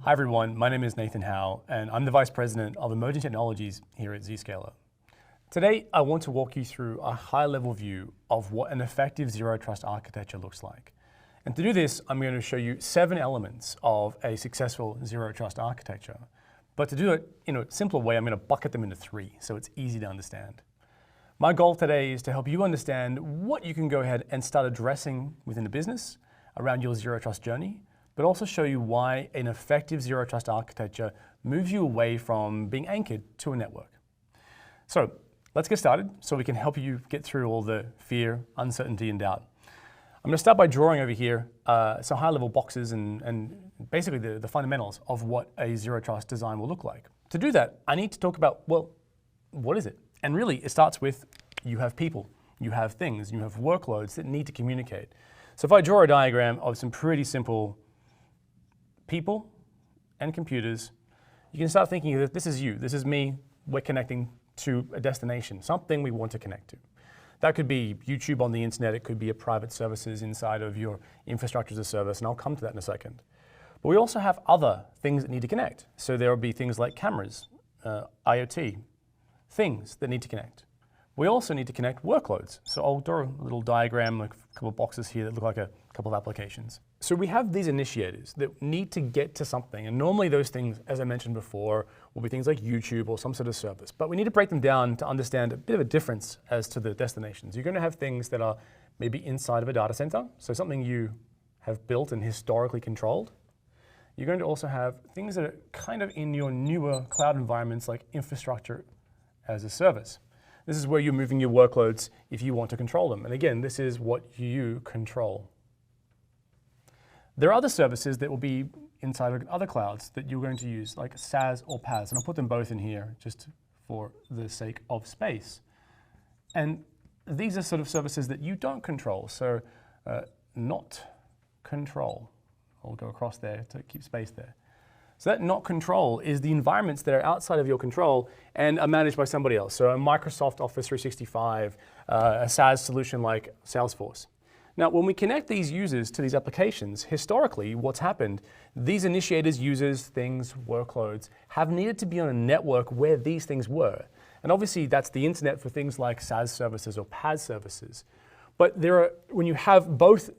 Hi everyone, my name is Nathan Howe and I'm the Vice President of Emerging Technologies here at Zscaler. Today I want to walk you through a high-level view of what an effective Zero Trust architecture looks like. And to do this, I'm going to show you 7 elements of a successful Zero Trust architecture. But to do it in a simpler way, I'm going to bucket them into 3 so it's easy to understand. My goal today is to help you understand what you can go ahead and start addressing within the business around your Zero Trust journey, but also show you why an effective Zero Trust architecture moves you away from being anchored to a network. So let's get started so we can help you get through all the fear, uncertainty, and doubt. I'm going to start by drawing over here some high-level boxes and basically the fundamentals of what a Zero Trust design will look like. To do that, I need to talk about, well, what is it? And really, it starts with you have people, you have things, you have workloads that need to communicate. So if I draw a diagram of some pretty simple people and computers, you can start thinking that this is you, this is me, we're connecting to a destination, something we want to connect to. That could be YouTube on the internet, it could be a private services inside of your infrastructure as a service, and I'll come to that in a second. But we also have other things that need to connect. So there will be things like cameras, IoT, things that need to connect. We also need to connect workloads. So I'll draw a little diagram, like a couple of boxes here that look like a couple of applications. So we have these initiators that need to get to something, and normally those things, as I mentioned before, will be things like YouTube or some sort of service. But we need to break them down to understand a bit of a difference as to the destinations. You're going to have things that are maybe inside of a data center, so something you have built and historically controlled. You're going to also have things that are kind of in your newer cloud environments like infrastructure as a service. This is where you're moving your workloads if you want to control them. And again, this is what you control. There are other services that will be inside of other clouds that you're going to use, like SaaS or PaaS. And I'll put them both in here just for the sake of space. And these are sort of services that you don't control. So not control. I'll go across there to keep space there. So that not control is the environments that are outside of your control and are managed by somebody else. So a Microsoft Office 365, a SaaS solution like Salesforce. Now, when we connect these users to these applications, historically, what's happened, these initiators, users, things, workloads, have needed to be on a network where these things were. And obviously, that's the internet for things like SaaS services or PaaS services. But when you have both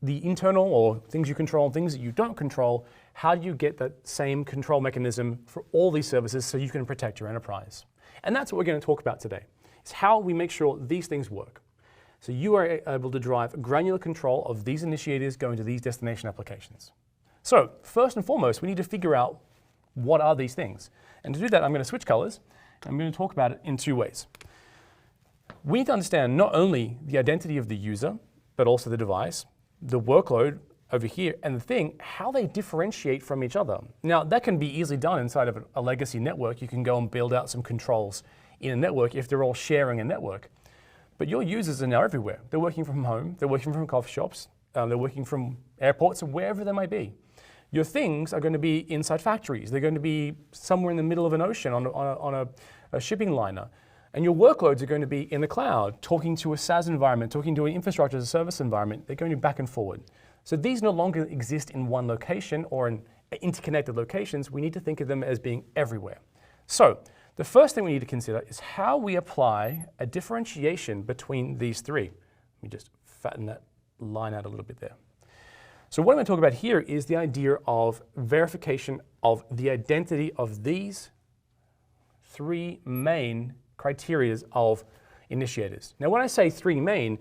the internal or things you control and things that you don't control, how do you get that same control mechanism for all these services so you can protect your enterprise? And that's what we're going to talk about today. It's how we make sure these things work. So you are able to drive granular control of these initiators going to these destination applications. So first and foremost, we need to figure out what are these things. And to do that, I'm going to switch colors. I'm going to talk about it in 2 ways. We need to understand not only the identity of the user, but also the device, the workload over here, and the thing, how they differentiate from each other. Now, that can be easily done inside of a legacy network. You can go and build out some controls in a network if they're all sharing a network. But your users are now everywhere. They're working from home, they're working from coffee shops, they're working from airports, or wherever they might be. Your things are going to be inside factories. They're going to be somewhere in the middle of an ocean on a shipping liner. And your workloads are going to be in the cloud, talking to a SaaS environment, talking to an infrastructure as a service environment. They're going back and forward. So these no longer exist in one location or in interconnected locations. We need to think of them as being everywhere. So the first thing we need to consider is how we apply a differentiation between these 3. Let me just fatten that line out a little bit there. So what I'm going to talk about here is the idea of verification of the identity of these 3 main criteria of initiators. Now, when I say 3 main,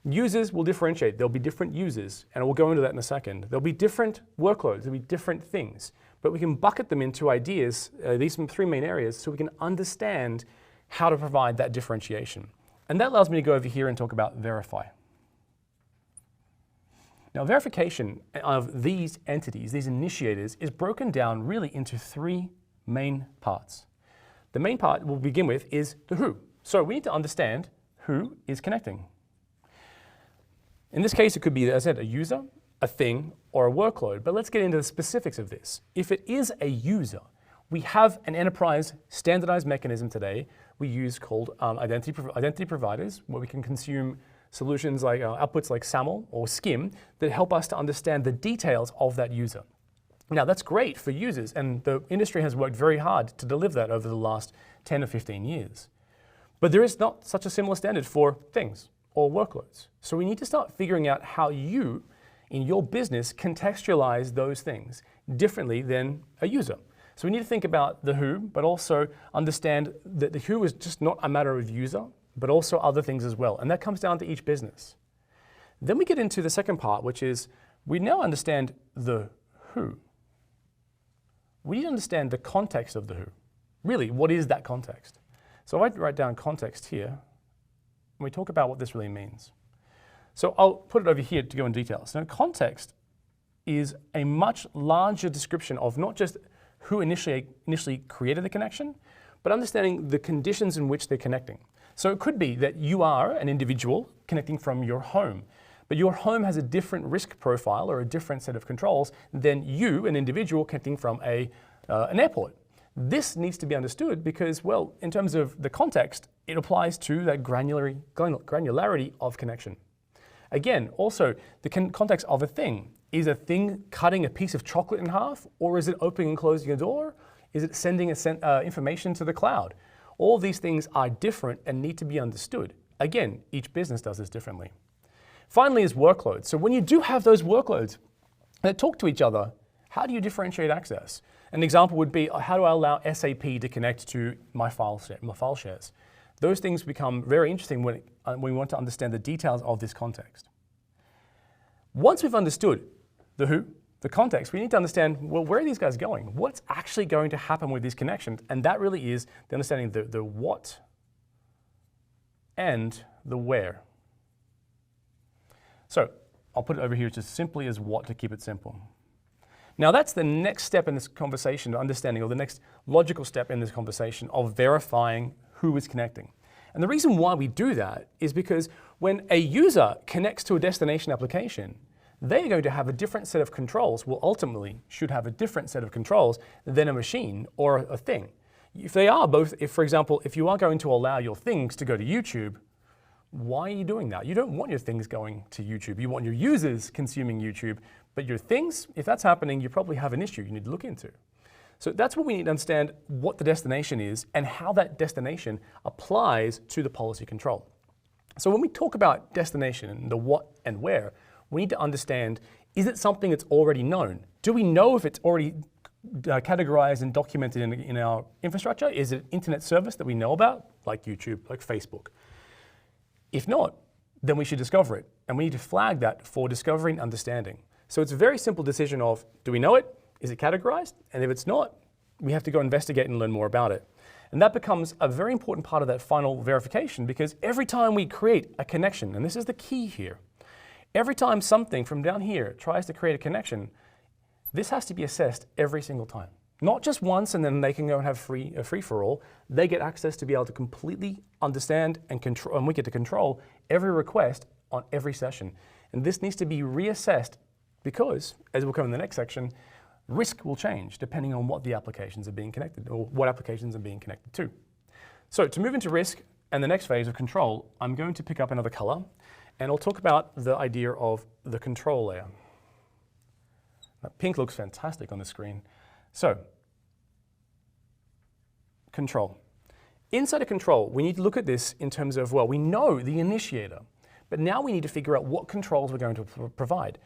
users will differentiate. There'll be different users, and we'll go into that in a second. There'll be different workloads, there'll be different things, but we can bucket them into ideas, these 3 main areas, so we can understand how to provide that differentiation. And that allows me to go over here and talk about verify. Now, verification of these entities, these initiators, is broken down really into 3 main parts. The main part we'll begin with is the who. So we need to understand who is connecting. In this case, it could be, as I said, a user, a thing, or a workload. But let's get into the specifics of this. If it is a user, we have an enterprise standardized mechanism today we use called identity providers, where we can consume solutions like outputs like SAML or SCIM that help us to understand the details of that user. Now that's great for users, and the industry has worked very hard to deliver that over the last 10 or 15 years. But there is not such a similar standard for things or workloads. So we need to start figuring out how you, in your business, contextualize those things differently than a user. So we need to think about the who, but also understand that the who is just not a matter of user, but also other things as well. And that comes down to each business. Then we get into the second part, which is we now understand the who. We need to understand the context of the who. Really, what is that context? So I write down context here, and we talk about what this really means. So I'll put it over here to go in detail. So context is a much larger description of not just who initially created the connection, but understanding the conditions in which they're connecting. So it could be that you are an individual connecting from your home, but your home has a different risk profile or a different set of controls than you, an individual, connecting from an airport. This needs to be understood because, well, in terms of the context, it applies to that granularity of connection. Again, also, the context of a thing. Is a thing cutting a piece of chocolate in half, or is it opening and closing a door? Is it sending information to the cloud? All these things are different and need to be understood. Again, each business does this differently. Finally is workloads. So when you do have those workloads that talk to each other, how do you differentiate access? An example would be, how do I allow SAP to connect to my file shares? Those things become very interesting when we want to understand the details of this context. Once we've understood the who, the context, we need to understand, well, where are these guys going? What's actually going to happen with these connections? And that really is the understanding the what and the where. So I'll put it over here just simply as what to keep it simple. Now that's the next step in this conversation, understanding, or the next logical step in this conversation of verifying who is connecting. And the reason why we do that is because when a user connects to a destination application, they're going to have a different set of controls, well, ultimately should have a different set of controls than a machine or a thing. If they are both, for example, if you are going to allow your things to go to YouTube, why are you doing that? You don't want your things going to YouTube. You want your users consuming YouTube, but your things, if that's happening, you probably have an issue you need to look into. So that's what we need to understand, what the destination is and how that destination applies to the policy control. So when we talk about destination and the what and where, we need to understand, is it something that's already known? Do we know if it's already categorized and documented in our infrastructure? Is it an internet service that we know about, like YouTube, like Facebook? If not, then we should discover it. And we need to flag that for discovery and understanding. So it's a very simple decision of, do we know it? Is it categorized? And if it's not, we have to go investigate and learn more about it. And that becomes a very important part of that final verification, because every time we create a connection, and this is the key here, every time something from down here tries to create a connection, this has to be assessed every single time. Not just once and then they can go and have a free-for-all. They get access to be able to completely understand and control, and we get to control every request on every session. And this needs to be reassessed because, as we'll come in the next section, risk will change depending on what the applications are being connected, or what applications are being connected to. So to move into risk and the next phase of control, I'm going to pick up another color, and I'll talk about the idea of the control layer. That pink looks fantastic on the screen. So, control. Inside of control, we need to look at this in terms of, well, we know the initiator, but now we need to figure out what controls we're going to provide.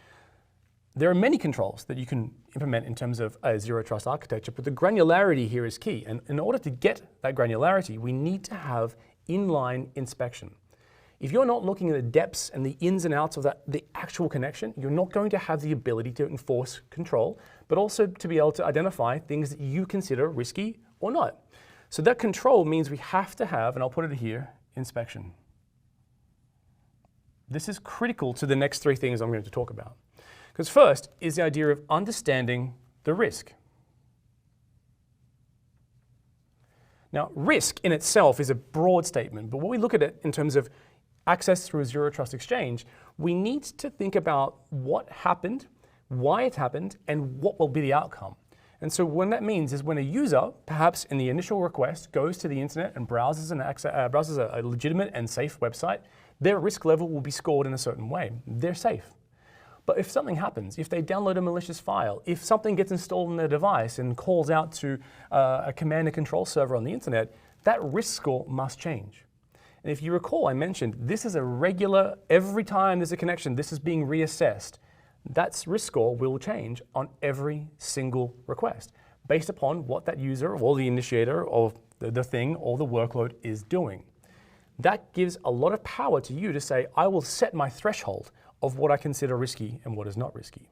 There are many controls that you can implement in terms of a zero trust architecture, but the granularity here is key. And in order to get that granularity, we need to have inline inspection. If you're not looking at the depths and the ins and outs of the actual connection, you're not going to have the ability to enforce control, but also to be able to identify things that you consider risky or not. So that control means we have to have, and I'll put it here, inspection. This is critical to the next three things I'm going to talk about. Because first is the idea of understanding the risk. Now, risk in itself is a broad statement, but when we look at it in terms of access through a Zero Trust Exchange, we need to think about what happened, why it happened, and what will be the outcome. And so what that means is when a user, perhaps in the initial request, goes to the internet and browses a legitimate and safe website, their risk level will be scored in a certain way. They're safe. But if something happens, if they download a malicious file, if something gets installed on their device and calls out to a command and control server on the internet, that risk score must change. And if you recall, I mentioned this is a regular, every time there's a connection, this is being reassessed. That risk score will change on every single request based upon what that user or the initiator of the thing or the workload is doing. That gives a lot of power to you to say, I will set my threshold of what I consider risky and what is not risky.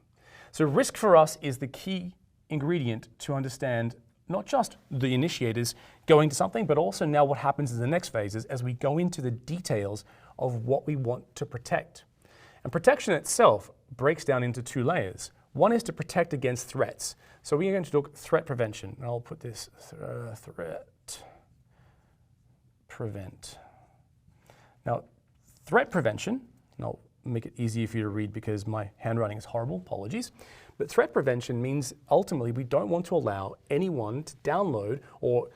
So risk for us is the key ingredient to understand not just the initiators going to something, but also now what happens in the next phases as we go into the details of what we want to protect. And protection itself breaks down into two layers. One is to protect against threats. So we are going to look at threat prevention. And I'll put this threat prevent. Now, threat prevention, and I'll make it easier for you to read because my handwriting is horrible, apologies. But threat prevention means ultimately we don't want to allow anyone to download or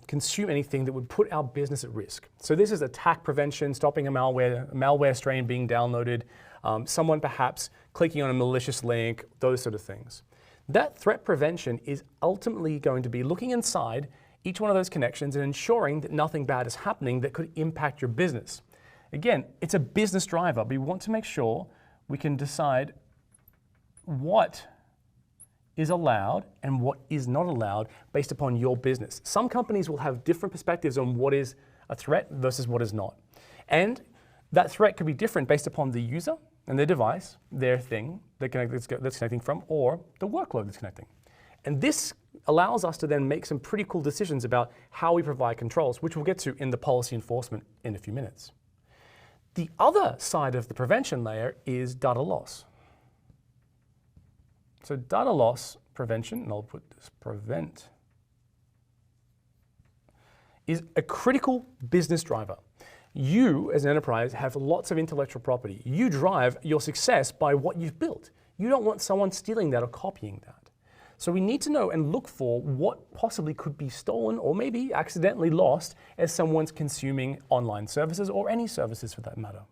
consume anything that would put our business at risk. So this is attack prevention, stopping a malware strain being downloaded, someone perhaps clicking on a malicious link, those sort of things. That threat prevention is ultimately going to be looking inside each one of those connections and ensuring that nothing bad is happening that could impact your business. Again, it's a business driver, but we want to make sure we can decide what is allowed and what is not allowed based upon your business. Some companies will have different perspectives on what is a threat versus what is not. And that threat could be different based upon the user and their device, their thing that's connecting from, or the workload that's connecting. And this allows us to then make some pretty cool decisions about how we provide controls, which we'll get to in the policy enforcement in a few minutes. The other side of the prevention layer is data loss. So data loss prevention, and I'll put this prevent, is a critical business driver. You, as an enterprise, have lots of intellectual property. You drive your success by what you've built. You don't want someone stealing that or copying that. So we need to know and look for what possibly could be stolen or maybe accidentally lost as someone's consuming online services or any services for that matter.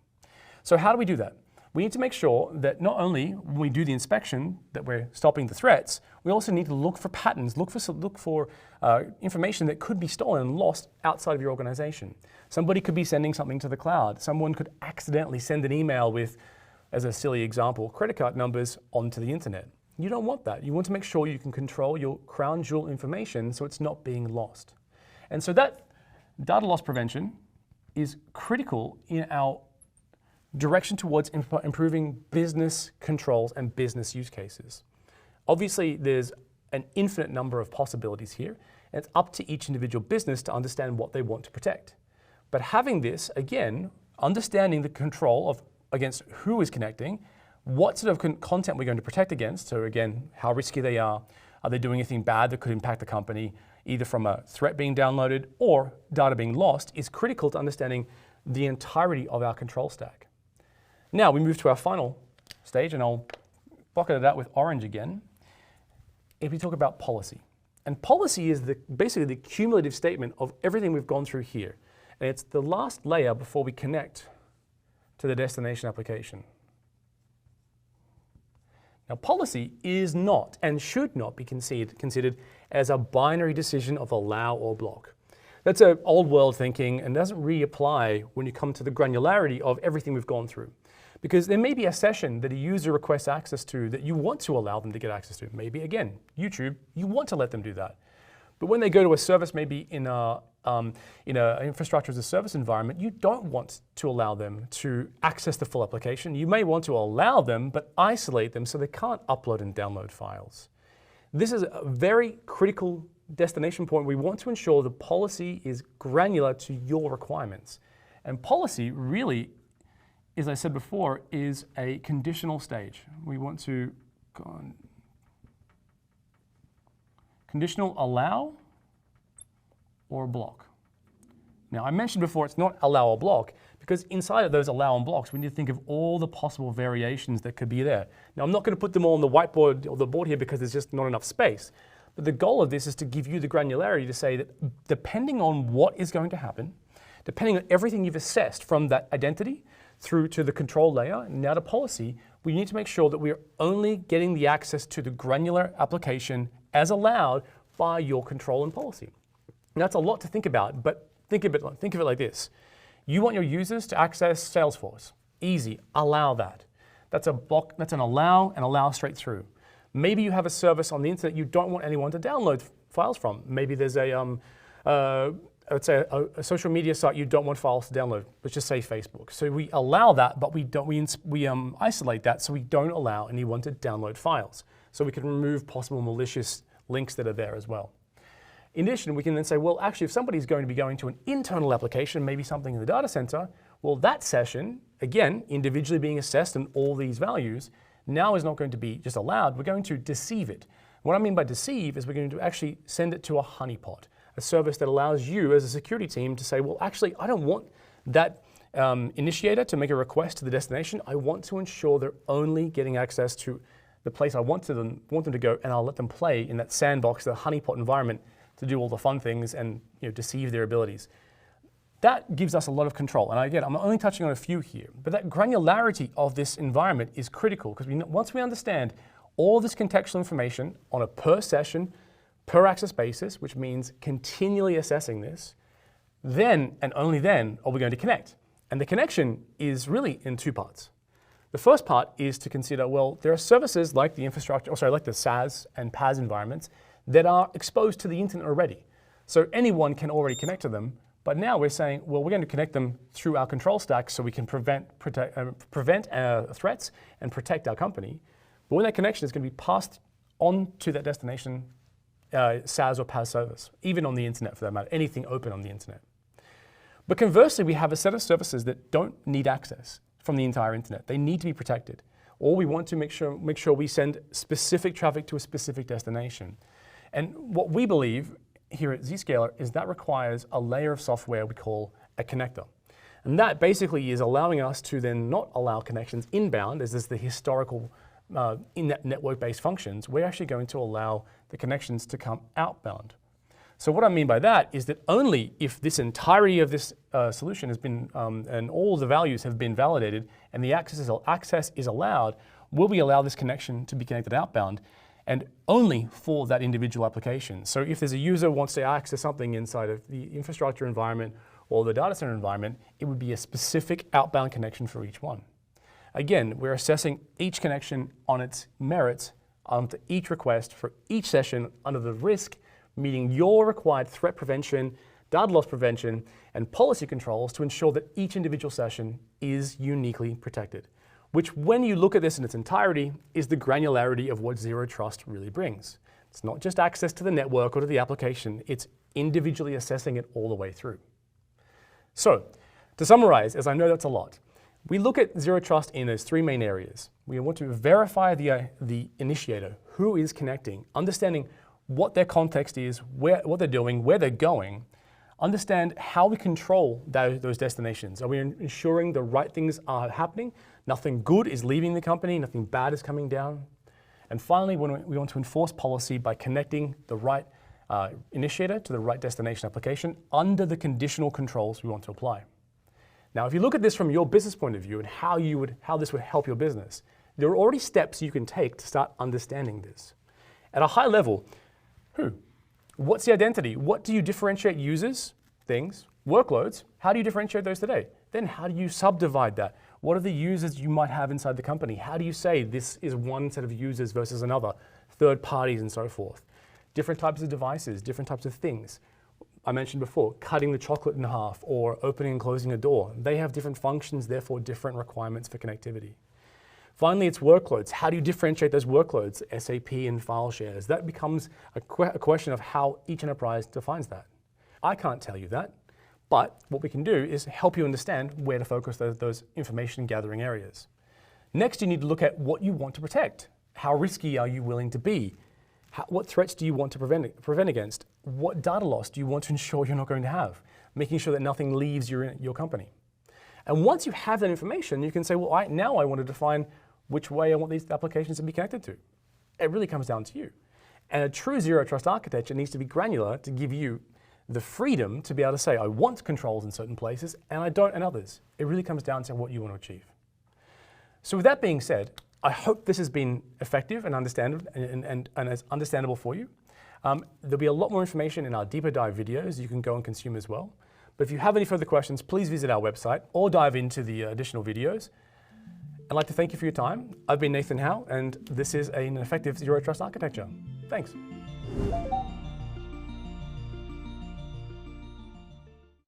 So how do we do that? We need to make sure that not only when we do the inspection that we're stopping the threats, we also need to look for patterns, look for information that could be stolen and lost outside of your organization. Somebody could be sending something to the cloud. Someone could accidentally send an email with, as a silly example, credit card numbers onto the internet. You don't want that. You want to make sure you can control your crown jewel information so it's not being lost. And so that data loss prevention is critical in our direction towards improving business controls and business use cases. Obviously, there's an infinite number of possibilities here, and it's up to each individual business to understand what they want to protect. But having this, again, understanding the control of against who is connecting, what sort of content we're going to protect against, so again, how risky they are they doing anything bad that could impact the company, either from a threat being downloaded or data being lost, is critical to understanding the entirety of our control stack. Now we move to our final stage, and I'll bucket it out with orange again. If we talk about policy. And policy is basically the cumulative statement of everything we've gone through here. And it's the last layer before we connect to the destination application. Now, policy is not and should not be considered as a binary decision of allow or block. That's an old world thinking and doesn't really apply when you come to the granularity of everything we've gone through. Because there may be a session that a user requests access to that you want to allow them to get access to. Maybe, again, YouTube, you want to let them do that. But when they go to a service, maybe in an infrastructure as a service environment, you don't want to allow them to access the full application. You may want to allow them, but isolate them so they can't upload and download files. This is a very critical destination point. We want to ensure the policy is granular to your requirements. And policy really, as I said before, is a conditional stage. We want to conditional allow or block. Now, I mentioned before it's not allow or block because inside of those allow and blocks, we need to think of all the possible variations that could be there. Now, I'm not going to put them all on the whiteboard or the board here because there's just not enough space. But the goal of this is to give you the granularity to say that depending on what is going to happen, depending on everything you've assessed from that identity through to the control layer and now to policy, we need to make sure that we're only getting the access to the granular application as allowed by your control and policy. Now, that's a lot to think about, but think of it like this. You want your users to access Salesforce. Easy, allow that. That's an allow straight through. Maybe you have a service on the internet you don't want anyone to download files from. Maybe there's let's say a social media site you don't want files to download. Let's just say Facebook. So we allow that, but we isolate that so we don't allow anyone to download files. So we can remove possible malicious links that are there as well. In addition, we can then say, well, actually, if somebody's going to be going to an internal application, maybe something in the data center, well, that session, again, individually being assessed in all these values, now is not going to be just allowed, we're going to deceive it. What I mean by deceive is we're going to actually send it to a honeypot, a service that allows you as a security team to say, well, actually, I don't want that initiator to make a request to the destination. I want to ensure they're only getting access to the place I want them to go, and I'll let them play in that sandbox, the honeypot environment, to do all the fun things and deceive their abilities. That gives us a lot of control. And again, I'm only touching on a few here, but that granularity of this environment is critical because once we understand all this contextual information on a per session, per access basis, which means continually assessing this, then and only then are we going to connect. And the connection is really in two parts. The first part is to consider, well, there are services like the like the SaaS and PaaS environments that are exposed to the internet already. So anyone can already connect to them, but now we're saying, well, we're going to connect them through our control stack so we can prevent threats and protect our company. But when that connection is going to be passed on to that destination SaaS or PaaS service, even on the internet for that matter, anything open on the internet. But conversely, we have a set of services that don't need access from the entire internet. They need to be protected. Or we want to make sure we send specific traffic to a specific destination. And what we believe here at Zscaler is that requires a layer of software we call a connector. And that basically is allowing us to then not allow connections inbound, as is the historical network-based functions. We're actually going to allow the connections to come outbound. So what I mean by that is that only if this entirety of this solution has been, and all the values have been validated and the access is allowed, will we allow this connection to be connected outbound, and only for that individual application. So if there's a user who wants to access something inside of the infrastructure environment or the data center environment, it would be a specific outbound connection for each one. Again, we're assessing each connection on its merits onto each request for each session under the risk, meeting your required threat prevention, data loss prevention, and policy controls to ensure that each individual session is uniquely protected. Which, when you look at this in its entirety, is the granularity of what Zero Trust really brings. It's not just access to the network or to the application, it's individually assessing it all the way through. So, to summarize, as I know that's a lot, we look at Zero Trust in those three main areas. We want to verify the initiator, who is connecting, understanding what their context is, what they're doing, where they're going, understand how we control those destinations. Are we ensuring the right things are happening? Nothing good is leaving the company, nothing bad is coming down. And finally, we want to enforce policy by connecting the right initiator to the right destination application under the conditional controls we want to apply. Now, if you look at this from your business point of view and how this would help your business, there are already steps you can take to start understanding this. At a high level, what's the identity? What do you differentiate users, things, workloads? How do you differentiate those today? Then how do you subdivide that? What are the users you might have inside the company? How do you say this is one set of users versus another, third parties and so forth? Different types of devices, different types of things. I mentioned before, cutting the chocolate in half or opening and closing a door. They have different functions, therefore different requirements for connectivity. Finally, it's workloads. How do you differentiate those workloads, SAP and file shares? That becomes a question of how each enterprise defines that. I can't tell you that, but what we can do is help you understand where to focus those information gathering areas. Next, you need to look at what you want to protect. How risky are you willing to be? What threats do you want to prevent against? What data loss do you want to ensure you're not going to have? Making sure that nothing leaves your company. And once you have that information, you can say, well, now I want to define which way I want these applications to be connected to. It really comes down to you. And a true Zero Trust architecture needs to be granular to give you the freedom to be able to say, I want controls in certain places and I don't in others. It really comes down to what you want to achieve. So with that being said, I hope this has been effective and as understandable for you. There'll be a lot more information in our deeper dive videos you can go and consume as well. But if you have any further questions, please visit our website or dive into the additional videos. I'd like to thank you for your time. I've been Nathan Howe, and this is an effective Zero Trust architecture. Thanks.